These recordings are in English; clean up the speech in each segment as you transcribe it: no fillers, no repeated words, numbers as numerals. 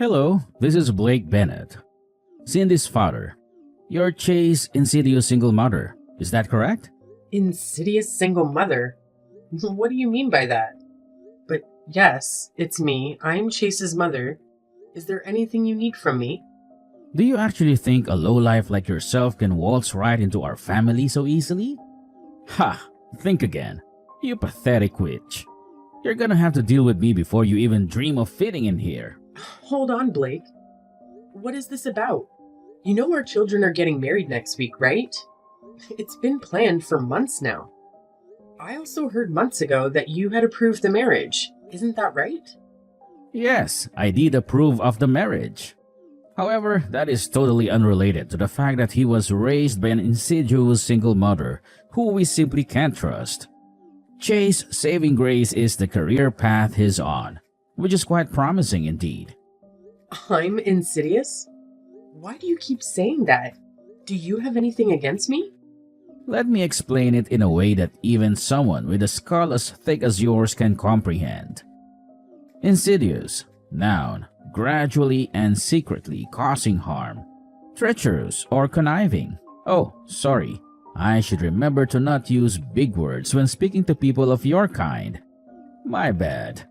Hello, this is Blake Bennett, Cindy's father. You're Chase Insidious single mother, is that correct? Insidious single mother? What do you mean by that? But yes, it's me. I'm Chase's mother. Is there anything you need from me? Do you actually think a lowlife like yourself can waltz right into our family so easily? Ha! Think again. You pathetic witch. You're gonna have to deal with me before you even dream of fitting in here. Hold on, Blake. What is this about? You know our children are getting married next week, right? It's been planned for months now. I also heard months ago that you had approved the marriage. Isn't that right? Yes, I did approve of the marriage. However, that is totally unrelated to the fact that he was raised by an insidious single mother who we simply can't trust. Chase's saving grace is the career path he's on, which is quite promising indeed. I'm insidious? Why do you keep saying that? Do you have anything against me? Let me explain it in a way that even someone with a skull as thick as yours can comprehend. Insidious, noun, gradually and secretly causing harm. Treacherous or conniving. Oh, sorry. I should remember to not use big words when speaking to people of your kind. My bad.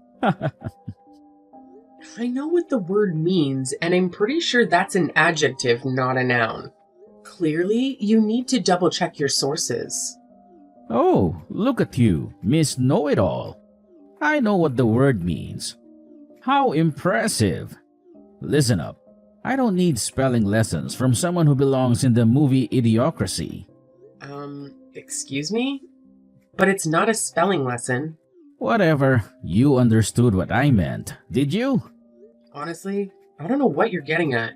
I know what the word means, and I'm pretty sure that's an adjective, not a noun. Clearly, you need to double check your sources. Oh, look at you, Miss Know-It-All. I know what the word means. How impressive! Listen up. I don't need spelling lessons from someone who belongs in the movie Idiocracy. Excuse me? But it's not a spelling lesson. Whatever, you understood what I meant, did you? Honestly, I don't know what you're getting at.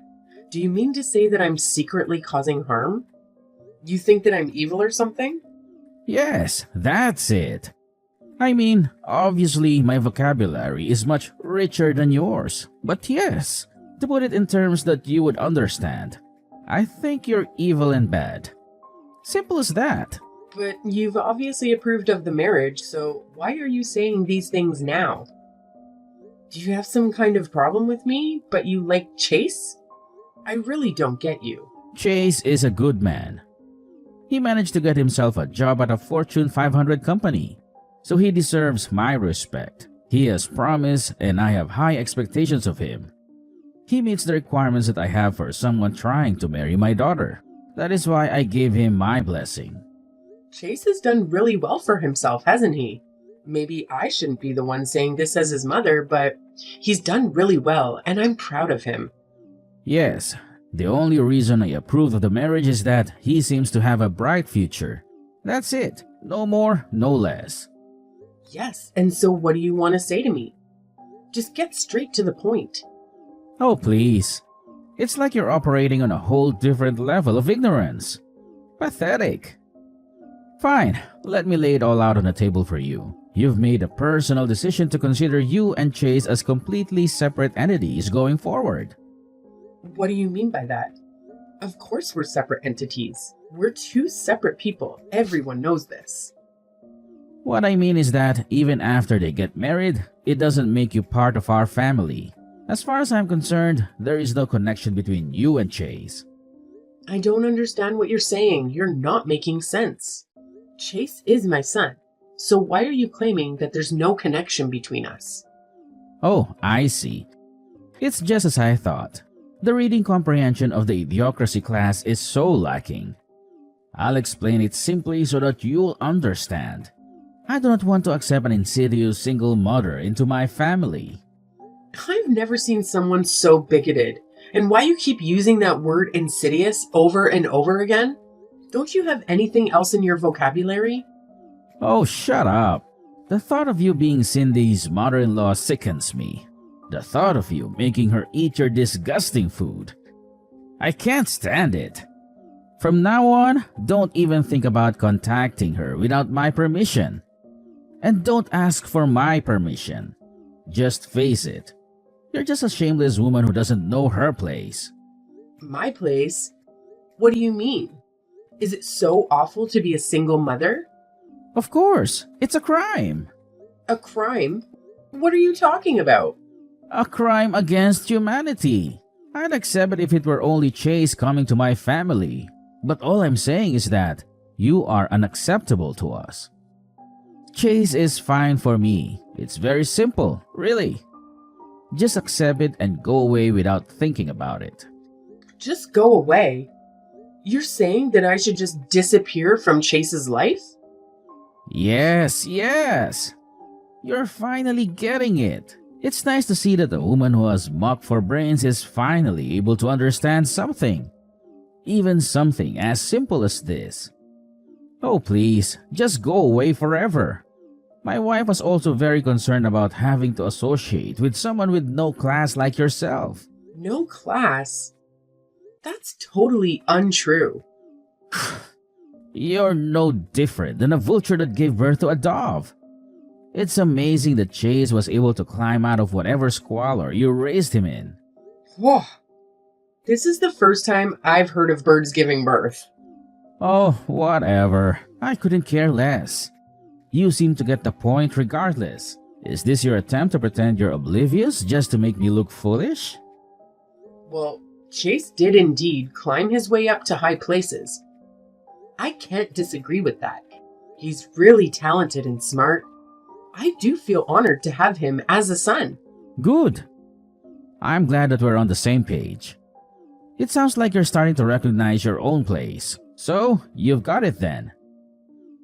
Do you mean to say that I'm secretly causing harm? You think that I'm evil or something? Yes, that's it. I mean, obviously my vocabulary is much richer than yours, but yes, to put it in terms that you would understand, I think you're evil and bad. Simple as that. But you've obviously approved of the marriage, so why are you saying these things now? Do you have some kind of problem with me, but you like Chase? I really don't get you. Chase is a good man. He managed to get himself a job at a Fortune 500 company, so he deserves my respect. He has promise and I have high expectations of him. He meets the requirements that I have for someone trying to marry my daughter. That is why I gave him my blessing. Chase has done really well for himself, hasn't he? Maybe I shouldn't be the one saying this as his mother, but he's done really well, and I'm proud of him. Yes, the only reason I approve of the marriage is that he seems to have a bright future. That's it. No more, no less. Yes, and so what do you want to say to me? Just get straight to the point. Oh, please. It's like you're operating on a whole different level of ignorance. Pathetic. Fine, let me lay it all out on the table for you. You've made a personal decision to consider you and Chase as completely separate entities going forward. What do you mean by that? Of course we're separate entities. We're two separate people. Everyone knows this. What I mean is that even after they get married, it doesn't make you part of our family. As far as I'm concerned, there is no connection between you and Chase. I don't understand what you're saying. You're not making sense. Chase is my son. So why are you claiming that there's no connection between us? Oh, I see. It's just as I thought. The reading comprehension of the Idiocracy class is so lacking. I'll explain it simply so that you'll understand. I do not want to accept an insidious single mother into my family. I've never seen someone so bigoted. And why you keep using that word insidious over and over again? Don't you have anything else in your vocabulary? Oh, shut up. The thought of you being Cindy's mother-in-law sickens me. The thought of you making her eat your disgusting food. I can't stand it. From now on, don't even think about contacting her without my permission. And don't ask for my permission. Just face it. You're just a shameless woman who doesn't know her place. My place? What do you mean? Is it so awful to be a single mother? Of course, it's a crime. A crime? What are you talking about? A crime against humanity. I'd accept it if it were only Chase coming to my family. But all I'm saying is that you are unacceptable to us. Chase is fine for me. It's very simple, really. Just accept it and go away without thinking about it. Just go away? You're saying that I should just disappear from Chase's life? Yes, yes. You're finally getting it. It's nice to see that a woman who has mocked for brains is finally able to understand something. Even something as simple as this. Oh please, just go away forever. My wife was also very concerned about having to associate with someone with no class like yourself. No class? That's totally untrue. You're no different than a vulture that gave birth to a dove. It's amazing that Chase was able to climb out of whatever squalor you raised him in. Whoa. This is the first time I've heard of birds giving birth. Oh, whatever. I couldn't care less. You seem to get the point regardless. Is this your attempt to pretend you're oblivious just to make me look foolish? Well, Chase did indeed climb his way up to high places. I can't disagree with that. He's really talented and smart. I do feel honored to have him as a son. Good. I'm glad that we're on the same page. It sounds like you're starting to recognize your own place. So, you've got it then.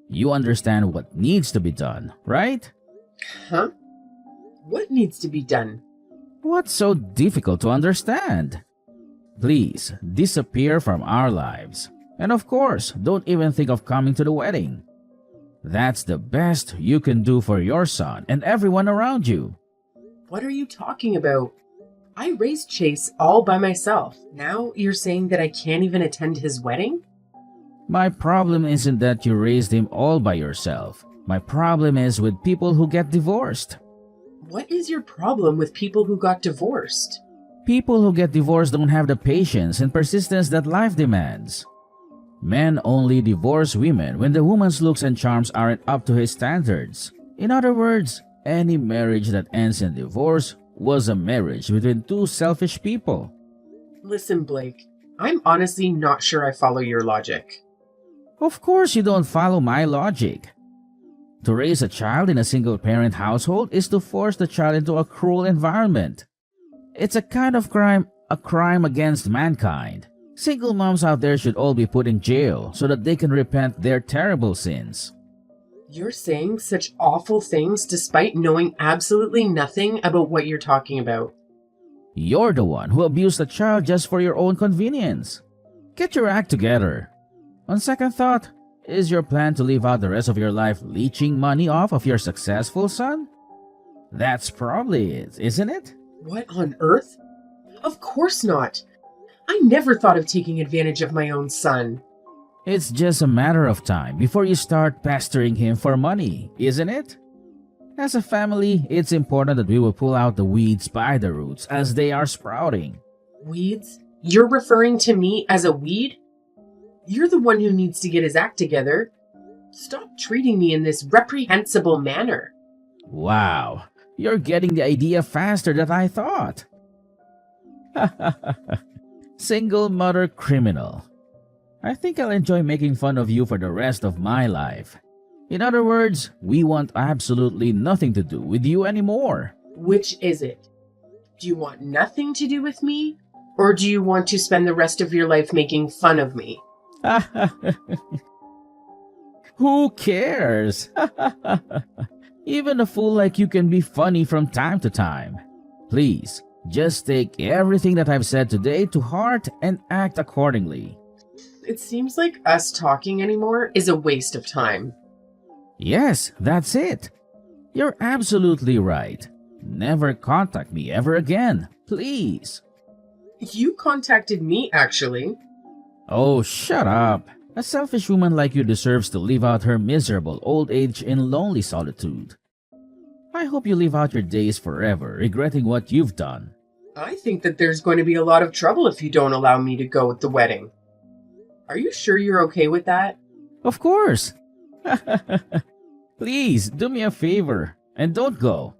You understand what needs to be done, right? Huh? What needs to be done? What's so difficult to understand? Please, disappear from our lives. And of course, don't even think of coming to the wedding. That's the best you can do for your son and everyone around you. What are you talking about? I raised Chase all by myself. Now you're saying that I can't even attend his wedding? My problem isn't that you raised him all by yourself. My problem is with people who get divorced. What is your problem with people who got divorced? People who get divorced don't have the patience and persistence that life demands. Men only divorce women when the woman's looks and charms aren't up to his standards. In other words, any marriage that ends in divorce was a marriage between two selfish people. Listen, Blake, I'm honestly not sure I follow your logic. Of course you don't follow my logic. To raise a child in a single-parent household is to force the child into a cruel environment. It's a kind of crime, a crime against mankind. Single moms out there should all be put in jail so that they can repent their terrible sins. You're saying such awful things despite knowing absolutely nothing about what you're talking about. You're the one who abused a child just for your own convenience. Get your act together. On second thought, is your plan to live out the rest of your life leeching money off of your successful son? That's probably it, isn't it? What on earth? Of course not. I never thought of taking advantage of my own son. It's just a matter of time before you start pestering him for money, isn't it? As a family, it's important that we will pull out the weeds by the roots as they are sprouting. Weeds? You're referring to me as a weed? You're the one who needs to get his act together. Stop treating me in this reprehensible manner. Wow, you're getting the idea faster than I thought. Single mother criminal. I think I'll enjoy making fun of you for the rest of my life. In other words, we want absolutely nothing to do with you anymore. Which is it? Do you want nothing to do with me? Or do you want to spend the rest of your life making fun of me? Who cares? Even a fool like you can be funny from time to time. Please, just take everything that I've said today to heart and act accordingly. It seems like us talking anymore is a waste of time. Yes, that's it. You're absolutely right. Never contact me ever again, please. You contacted me, actually. Oh, shut up. A selfish woman like you deserves to live out her miserable old age in lonely solitude. I hope you live out your days forever, regretting what you've done. I think that there's going to be a lot of trouble if you don't allow me to go at the wedding. Are you sure you're okay with that? Of course. Please, do me a favor, and don't go.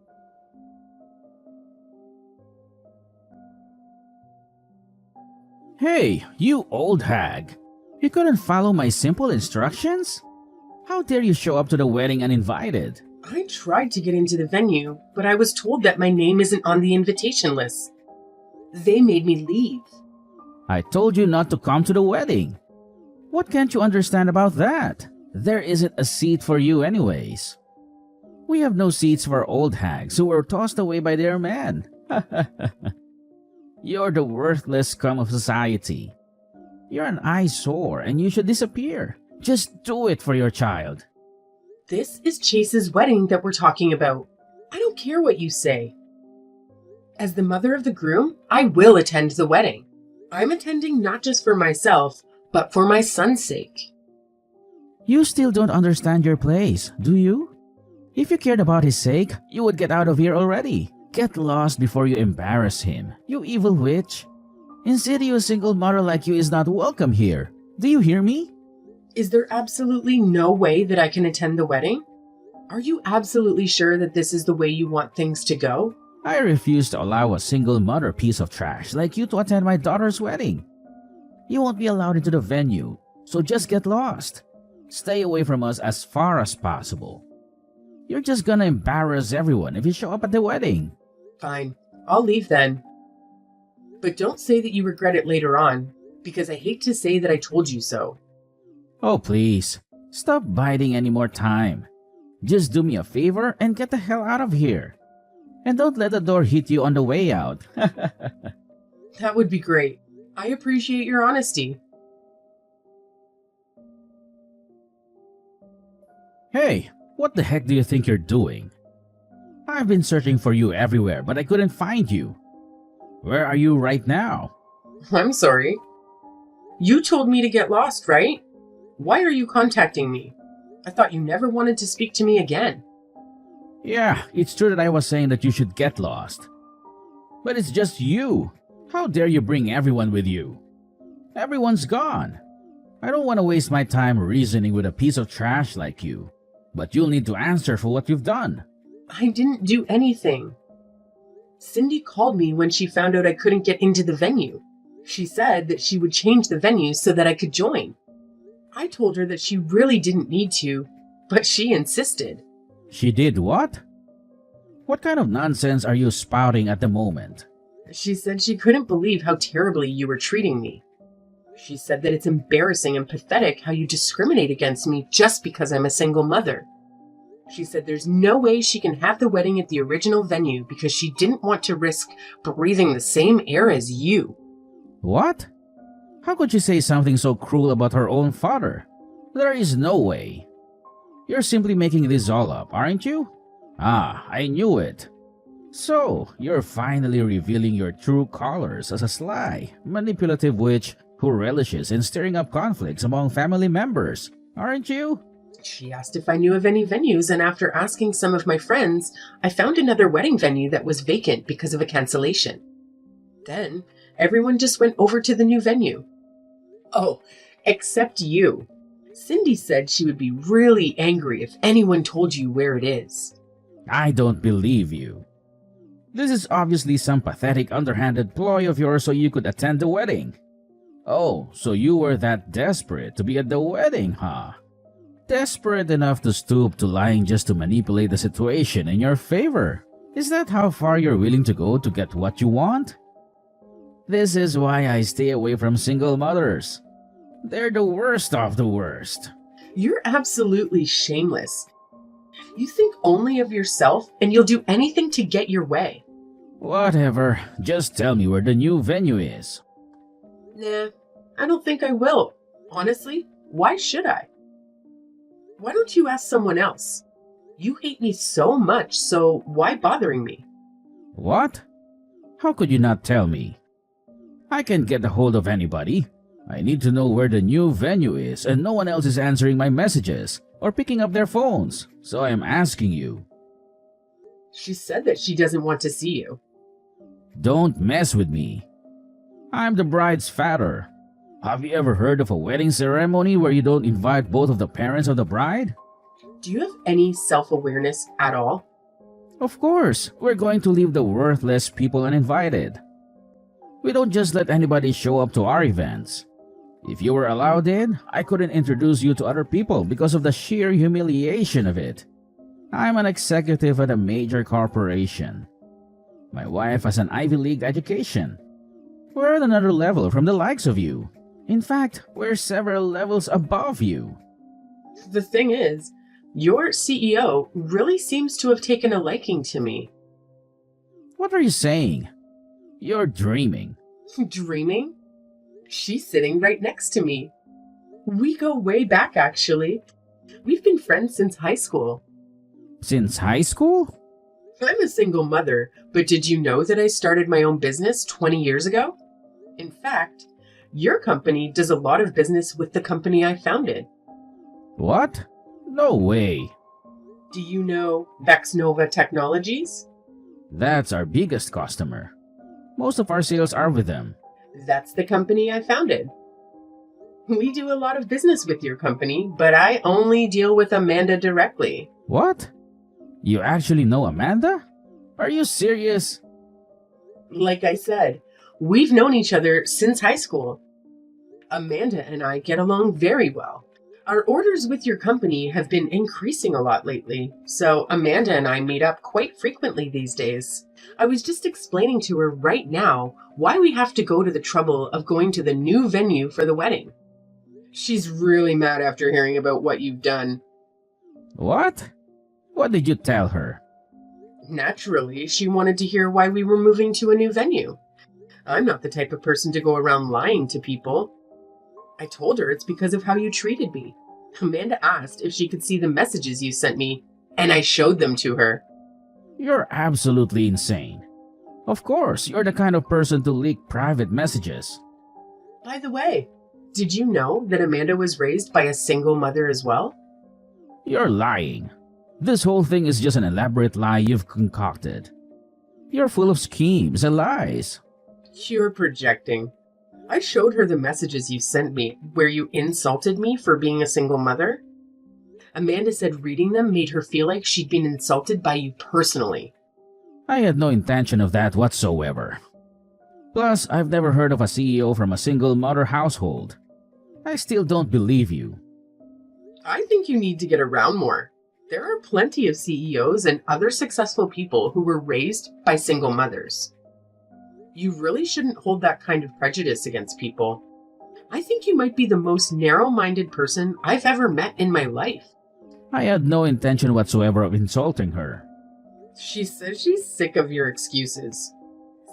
Hey, you old hag! You couldn't follow my simple instructions? How dare you show up to the wedding uninvited? I tried to get into the venue, but I was told that my name isn't on the invitation list. They made me leave. I told you not to come to the wedding. What can't you understand about that? There isn't a seat for you anyways. We have no seats for old hags who were tossed away by their men. You're the worthless scum of society. You're an eyesore and you should disappear. Just do it for your child. This is Chase's wedding that we're talking about. I don't care what you say. As the mother of the groom, I will attend the wedding. I'm attending not just for myself, but for my son's sake. You still don't understand your place, do you? If you cared about his sake, you would get out of here already. Get lost before you embarrass him, you evil witch. Insidious single mother like you is not welcome here. Do you hear me? Is there absolutely no way that I can attend the wedding? Are you absolutely sure that this is the way you want things to go? I refuse to allow a single mother piece of trash like you to attend my daughter's wedding. You won't be allowed into the venue, so just get lost. Stay away from us as far as possible. You're just gonna embarrass everyone if you show up at the wedding. Fine, I'll leave then. But don't say that you regret it later on, because I hate to say that I told you so. Oh please, stop biding any more time. Just do me a favor and get the hell out of here. And don't let the door hit you on the way out. That would be great. I appreciate your honesty. Hey, what the heck do you think you're doing? I've been searching for you everywhere, but I couldn't find you. Where are you right now? I'm sorry. You told me to get lost, right? Why are you contacting me? I thought you never wanted to speak to me again. Yeah, it's true that I was saying that you should get lost. But it's just you. How dare you bring everyone with you? Everyone's gone. I don't want to waste my time reasoning with a piece of trash like you. But you'll need to answer for what you've done. I didn't do anything. Cindy called me when she found out I couldn't get into the venue. She said that she would change the venue so that I could join. I told her that she really didn't need to, but she insisted. She did what? What kind of nonsense are you spouting at the moment? She said she couldn't believe how terribly you were treating me. She said that it's embarrassing and pathetic how you discriminate against me just because I'm a single mother. She said there's no way she can have the wedding at the original venue because she didn't want to risk breathing the same air as you. What? How could she say something so cruel about her own father? There is no way. You're simply making this all up, aren't you? Ah, I knew it. So, you're finally revealing your true colors as a sly, manipulative witch who relishes in stirring up conflicts among family members, aren't you? She asked if I knew of any venues, and after asking some of my friends, I found another wedding venue that was vacant because of a cancellation. Then, everyone just went over to the new venue. Oh, except you. Cindy said she would be really angry if anyone told you where it is. I don't believe you. This is obviously some pathetic underhanded ploy of yours so you could attend the wedding. Oh, so you were that desperate to be at the wedding, huh? Desperate enough to stoop to lying just to manipulate the situation in your favor. Is that how far you're willing to go to get what you want? This is why I stay away from single mothers. They're the worst of the worst. You're absolutely shameless. You think only of yourself, and you'll do anything to get your way. Whatever, just tell me where the new venue is. Nah, I don't think I will. Honestly, why should I? Why don't you ask someone else? You hate me so much, so why bothering me? What? How could you not tell me? I can't get a hold of anybody. I need to know where the new venue is, and no one else is answering my messages or picking up their phones, so I am asking you. She said that she doesn't want to see you. Don't mess with me. I'm the bride's father. Have you ever heard of a wedding ceremony where you don't invite both of the parents of the bride? Do you have any self-awareness at all? Of course, we're going to leave the worthless people uninvited. We don't just let anybody show up to our events. If you were allowed in, I couldn't introduce you to other people because of the sheer humiliation of it. I'm an executive at a major corporation. My wife has an Ivy League education. We're at another level from the likes of you. In fact, we're several levels above you. The thing is, your CEO really seems to have taken a liking to me. What are you saying? You're dreaming. Dreaming? She's sitting right next to me. We go way back, actually. We've been friends since high school. Since high school? I'm a single mother, but did you know that I started my own business 20 years ago? In fact, your company does a lot of business with the company I founded. What? No way. Do you know Vexnova Technologies? That's our biggest customer. Most of our sales are with them. That's the company I founded. We do a lot of business with your company, but I only deal with Amanda directly. What? You actually know Amanda? Are you serious? Like I said, we've known each other since high school. Amanda and I get along very well. Our orders with your company have been increasing a lot lately, so Amanda and I meet up quite frequently these days. I was just explaining to her right now why we have to go to the trouble of going to the new venue for the wedding. She's really mad after hearing about what you've done. What? What did you tell her? Naturally, she wanted to hear why we were moving to a new venue. I'm not the type of person to go around lying to people. I told her it's because of how you treated me. Amanda asked if she could see the messages you sent me, and I showed them to her. You're absolutely insane. Of course, you're the kind of person to leak private messages. By the way, did you know that Amanda was raised by a single mother as well? You're lying. This whole thing is just an elaborate lie you've concocted. You're full of schemes and lies. You're projecting. I showed her the messages you sent me where you insulted me for being a single mother. Amanda said reading them made her feel like she'd been insulted by you personally. I had no intention of that whatsoever. Plus, I've never heard of a CEO from a single mother household. I still don't believe you. I think you need to get around more. There are plenty of CEOs and other successful people who were raised by single mothers. You really shouldn't hold that kind of prejudice against people. I think you might be the most narrow-minded person I've ever met in my life. I had no intention whatsoever of insulting her. She says she's sick of your excuses.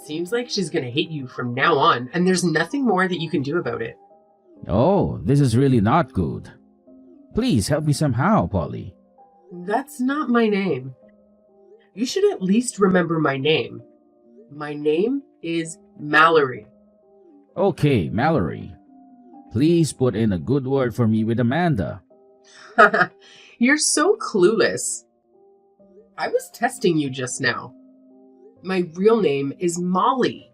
Seems like she's gonna hate you from now on, and there's nothing more that you can do about it. Oh, this is really not good. Please help me somehow, Polly. That's not my name. You should at least remember my name. My name is Mallory. Okay, Mallory. Please put in a good word for me with Amanda. You're so clueless. I was testing you just now. My real name is Molly.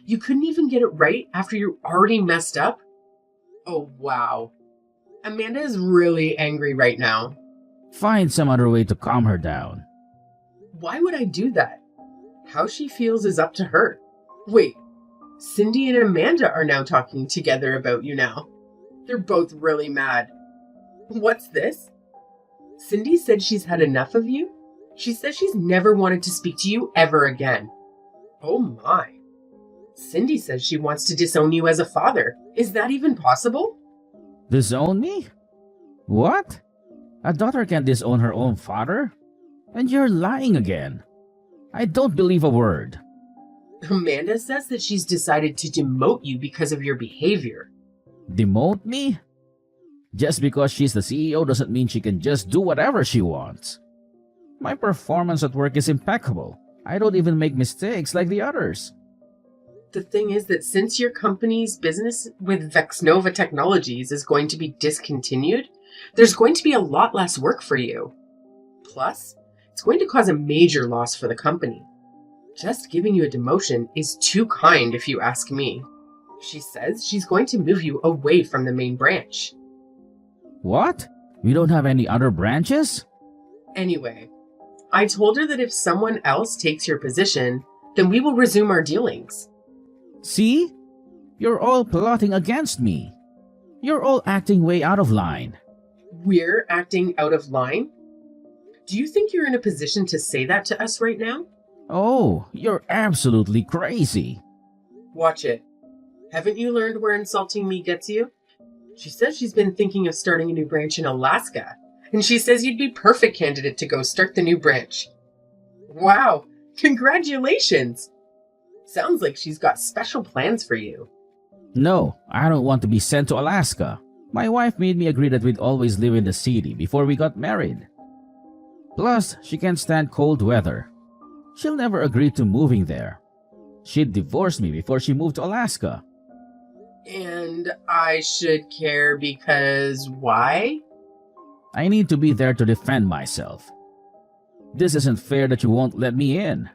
You couldn't even get it right after you already messed up? Oh, wow. Amanda is really angry right now. Find some other way to calm her down. Why would I do that? How she feels is up to her. Wait, Cindy and Amanda are now talking together about you now. They're both really mad. What's this? Cindy said she's had enough of you? She says she's never wanted to speak to you ever again. Oh my. Cindy says she wants to disown you as a father. Is that even possible? Disown me? What? A daughter can't disown her own father? And you're lying again. I don't believe a word. Amanda says that she's decided to demote you because of your behavior. Demote me? Just because she's the CEO doesn't mean she can just do whatever she wants. My performance at work is impeccable. I don't even make mistakes like the others. The thing is that since your company's business with Vexnova Technologies is going to be discontinued, there's going to be a lot less work for you. Plus, it's going to cause a major loss for the company. Just giving you a demotion is too kind if you ask me. She says she's going to move you away from the main branch. What? We don't have any other branches? Anyway, I told her that if someone else takes your position, then we will resume our dealings. See? You're all plotting against me. You're all acting way out of line. We're acting out of line? Do you think you're in a position to say that to us right now? Oh, you're absolutely crazy. Watch it. Haven't you learned where insulting me gets you? She says she's been thinking of starting a new branch in Alaska, and she says you'd be perfect candidate to go start the new branch. Wow, congratulations! Sounds like she's got special plans for you. No, I don't want to be sent to Alaska. My wife made me agree that we'd always live in the city before we got married. Plus, she can't stand cold weather. She'll never agree to moving there. She'd divorce me before she moved to Alaska. And I should care because why? I need to be there to defend myself. This isn't fair that you won't let me in.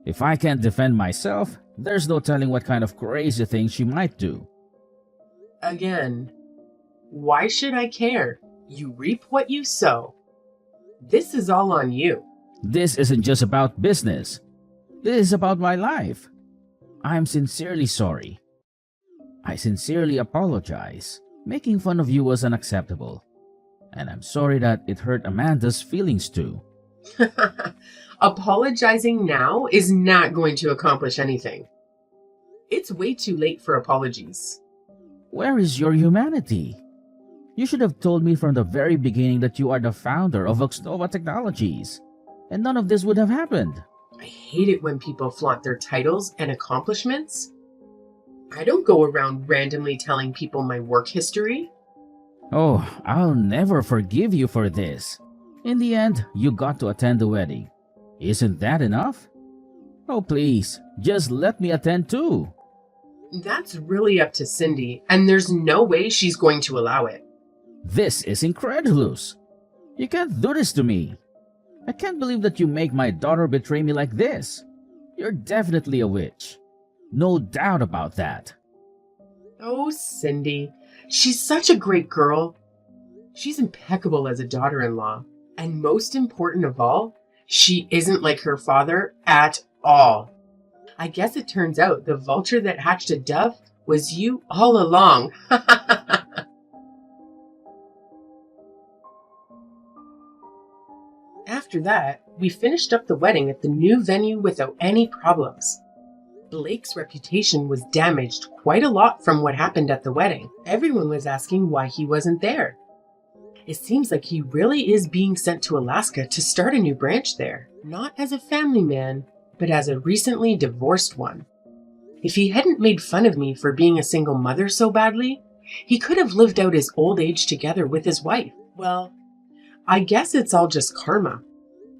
If I can't defend myself, there's no telling what kind of crazy things she might do. Again, why should I care? You reap what you sow. This is all on you. This isn't just about business. This is about my life. I'm sincerely sorry. I sincerely apologize. Making fun of you was unacceptable. And I'm sorry that it hurt Amanda's feelings too. Apologizing now is not going to accomplish anything. It's way too late for apologies. Where is your humanity? You should have told me from the very beginning that you are the founder of Voxnova Technologies, and none of this would have happened. I hate it when people flaunt their titles and accomplishments. I don't go around randomly telling people my work history. Oh, I'll never forgive you for this. In the end, you got to attend the wedding. Isn't that enough? Oh, please, just let me attend too. That's really up to Cindy, and there's no way she's going to allow it. This is incredulous. You can't do this to me. I can't believe that you make my daughter betray me like this. You're definitely a witch. No doubt about that. Oh, Cindy, she's such a great girl. She's impeccable as a daughter-in-law. And most important of all, she isn't like her father at all. I guess it turns out the vulture that hatched a dove was you all along. After that, we finished up the wedding at the new venue without any problems. Blake's reputation was damaged quite a lot from what happened at the wedding. Everyone was asking why he wasn't there. It seems like he really is being sent to Alaska to start a new branch there, not as a family man, but as a recently divorced one. If he hadn't made fun of me for being a single mother so badly, he could have lived out his old age together with his wife. Well, I guess it's all just karma.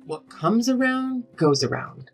What comes around, goes around.